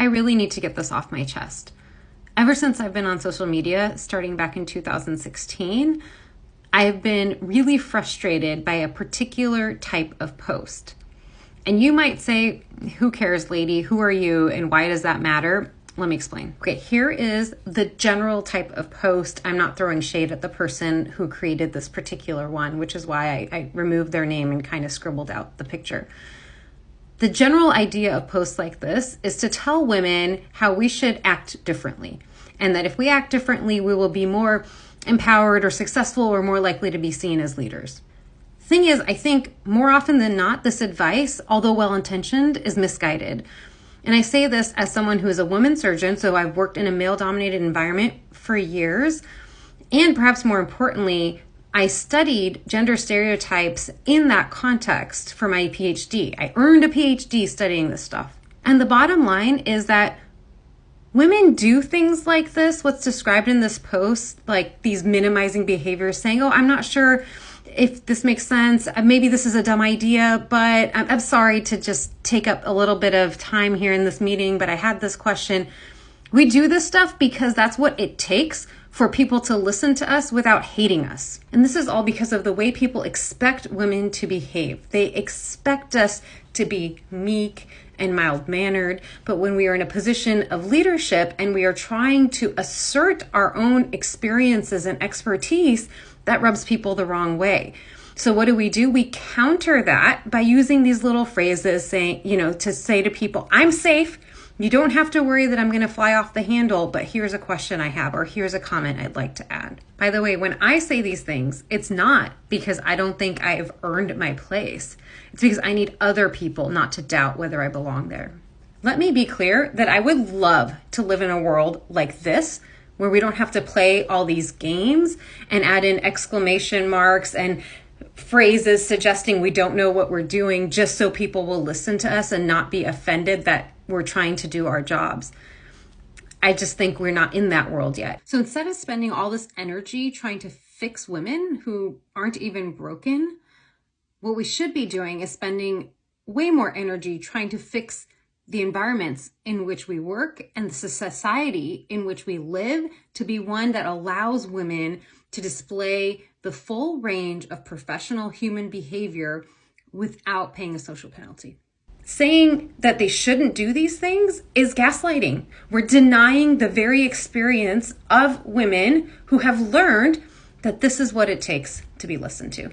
really need to get this off my chest. Ever since I've been on social media, starting back in 2016, I've been really frustrated by a particular type of post. And you might say, who cares, lady? Who are you? And why does that matter? Let me explain. Okay, here is the general type of post. I'm not throwing shade at the person who created this particular one, which is why I removed their name and kind of scribbled out the picture. The general idea of posts like this is to tell women how we should act differently. And that if we act differently, we will be more empowered or successful or more likely to be seen as leaders. Thing is, I think more often than not, this advice, although well-intentioned, is misguided. And I say this as someone who is a woman surgeon, so I've worked in a male-dominated environment for years. And perhaps more importantly, I studied gender stereotypes in that context for my PhD. I earned a PhD studying this stuff. And the bottom line is that women do things like this, what's described in this post, like these minimizing behaviors, saying, oh, I'm not sure if this makes sense. Maybe this is a dumb idea, but I'm sorry to just take up a little bit of time here in this meeting, but I had this question. We do this stuff because that's what it takes for people to listen to us without hating us. And this is all because of the way people expect women to behave. They expect us to be meek and mild-mannered, but when we are in a position of leadership and we are trying to assert our own experiences and expertise, that rubs people the wrong way. So what do? We counter that by using these little phrases saying, to say to people, I'm safe. You don't have to worry that I'm going to fly off the handle, but here's a question I have, or here's a comment I'd like to add. By the way, when I say these things, it's not because I don't think I've earned my place. It's because I need other people not to doubt whether I belong there. Let me be clear that I would love to live in a world like this, where we don't have to play all these games and add in exclamation marks and phrases suggesting we don't know what we're doing just so people will listen to us and not be offended that we're trying to do our jobs. I just think we're not in that world yet. So instead of spending all this energy trying to fix women who aren't even broken, what we should be doing is spending way more energy trying to fix the environments in which we work and the society in which we live to be one that allows women to display the full range of professional human behavior without paying a social penalty. Saying that they shouldn't do these things is gaslighting. We're denying the very experience of women who have learned that this is what it takes to be listened to.